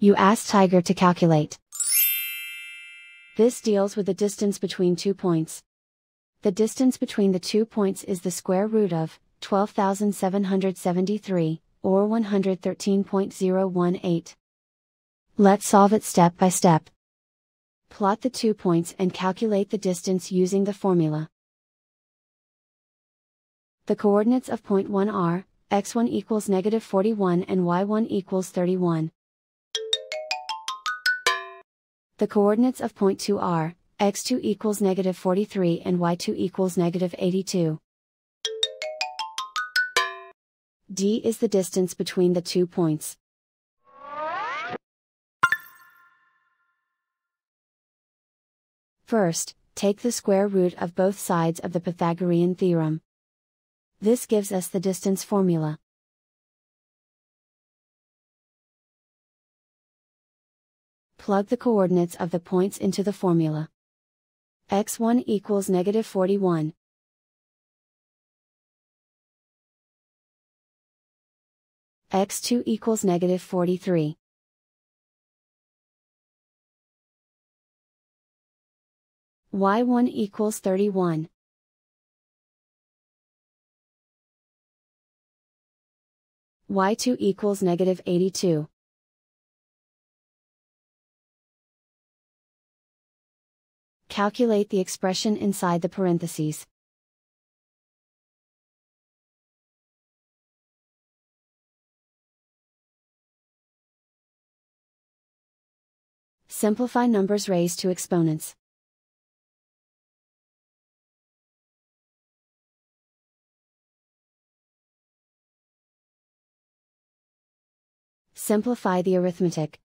You ask Tiger to calculate. This deals with the distance between 2 points. The distance between the 2 points is the square root of 12,773, or 113.018. Let's solve it step by step. Plot the 2 points and calculate the distance using the formula. The coordinates of point 1 are, x1 equals -41 and y1 equals 31. The coordinates of point 2 are, x2 equals -43 and y2 equals -82. D is the distance between the 2 points. First, take the square root of both sides of the Pythagorean theorem. This gives us the distance formula. Plug the coordinates of the points into the formula. x1 equals -41. x2 equals -43. y1 equals 31. y2 equals -82. Calculate the expression inside the parentheses. Simplify numbers raised to exponents. Simplify the arithmetic.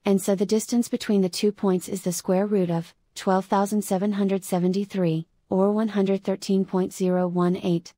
And so the distance between the 2 points is the square root of 12,773, or 113.018.